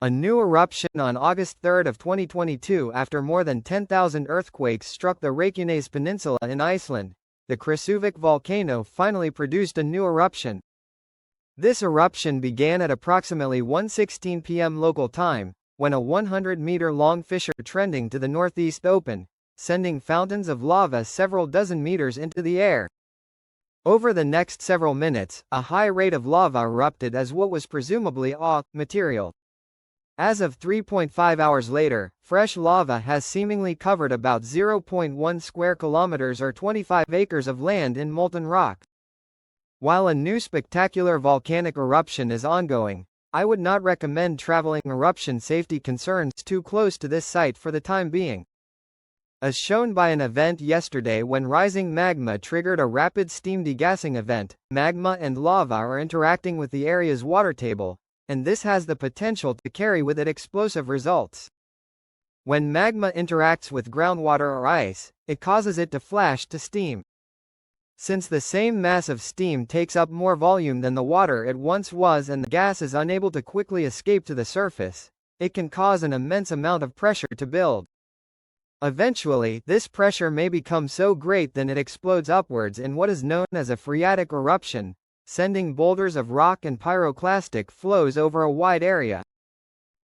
A new eruption on August 3 of 2022 after more than 10,000 earthquakes struck the Reykjanes Peninsula in Iceland. The Fissure volcano finally produced a new eruption. This eruption began at approximately 1:16 p.m. local time, when a 100-meter-long fissure trending to the northeast opened, sending fountains of lava several dozen meters into the air. Over the next several minutes, a high rate of lava erupted as what was presumably material. As of 3.5 hours later, fresh lava has seemingly covered about 0.1 square kilometers or 25 acres of land in molten rock. While a new spectacular volcanic eruption is ongoing, I would not recommend traveling eruption safety concerns too close to this site for the time being. As shown by an event yesterday when rising magma triggered a rapid steam degassing event, magma and lava are interacting with the area's water table, and this has the potential to carry with it explosive results. When magma interacts with groundwater or ice, it causes it to flash to steam. Since the same mass of steam takes up more volume than the water it once was and the gas is unable to quickly escape to the surface, it can cause an immense amount of pressure to build. Eventually, this pressure may become so great that it explodes upwards in what is known as a phreatic eruption, sending boulders of rock and pyroclastic flows over a wide area.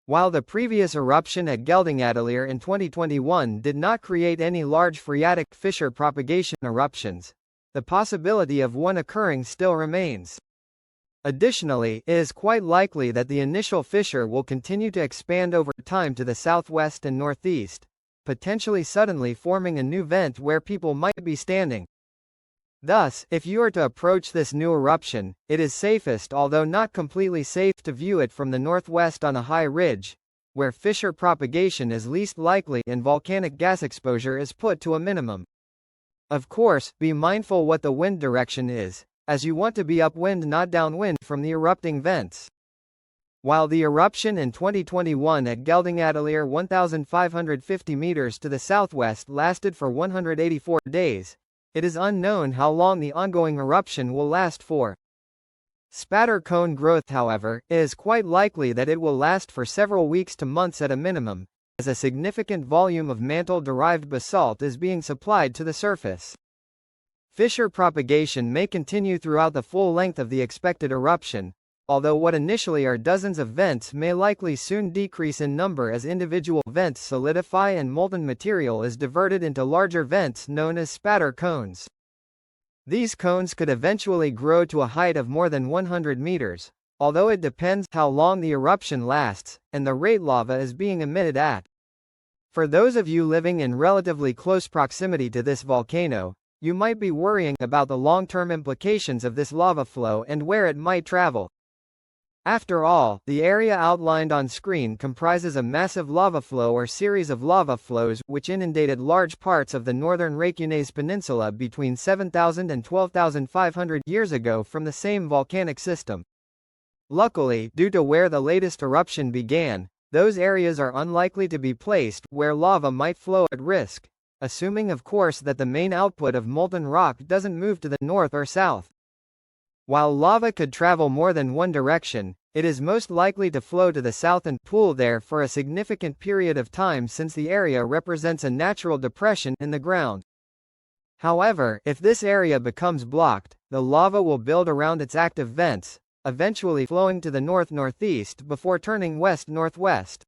While the previous eruption at Geldingadalir in 2021 did not create any large phreatic fissure propagation eruptions, the possibility of one occurring still remains. Additionally, it is quite likely that the initial fissure will continue to expand over time to the southwest and northeast, potentially suddenly forming a new vent where people might be standing. Thus, if you are to approach this new eruption, it is safest although not completely safe to view it from the northwest on a high ridge, where fissure propagation is least likely and volcanic gas exposure is put to a minimum. Of course, be mindful what the wind direction is, as you want to be upwind not downwind from the erupting vents. While the eruption in 2021 at Geldingadalir 1,550 meters to the southwest lasted for 184 days, it is unknown how long the ongoing eruption will last for. Spatter cone growth, however, is quite likely that it will last for several weeks to months at a minimum, as a significant volume of mantle-derived basalt is being supplied to the surface. Fissure propagation may continue throughout the full length of the expected eruption, although what initially are dozens of vents may likely soon decrease in number as individual vents solidify and molten material is diverted into larger vents known as spatter cones. These cones could eventually grow to a height of more than 100 meters, although it depends how long the eruption lasts, and the rate lava is being emitted at. For those of you living in relatively close proximity to this volcano, you might be worrying about the long-term implications of this lava flow and where it might travel. After all, the area outlined on screen comprises a massive lava flow or series of lava flows which inundated large parts of the northern Reykjanes Peninsula between 7,000 and 12,500 years ago from the same volcanic system. Luckily, due to where the latest eruption began, those areas are unlikely to be placed where lava might flow at risk, assuming of course that the main output of molten rock doesn't move to the north or south. While lava could travel more than one direction, it is most likely to flow to the south and pool there for a significant period of time since the area represents a natural depression in the ground. However, if this area becomes blocked, the lava will build around its active vents, eventually flowing to the north-northeast before turning west-northwest.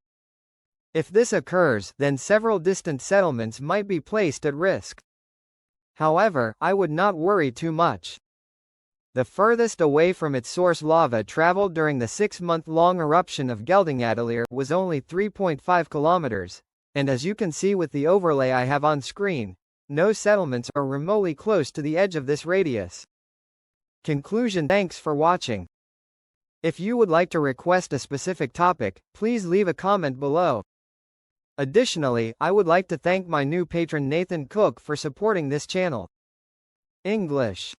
If this occurs, then several distant settlements might be placed at risk. However, I would not worry too much. The furthest away from its source lava traveled during the 6-month-long eruption of Geldingadalir was only 3.5 kilometers, and as you can see with the overlay I have on screen, no settlements are remotely close to the edge of this radius. Conclusion. Thanks for watching. If you would like to request a specific topic, please leave a comment below. Additionally, I would like to thank my new patron Nathan Cook for supporting this channel. English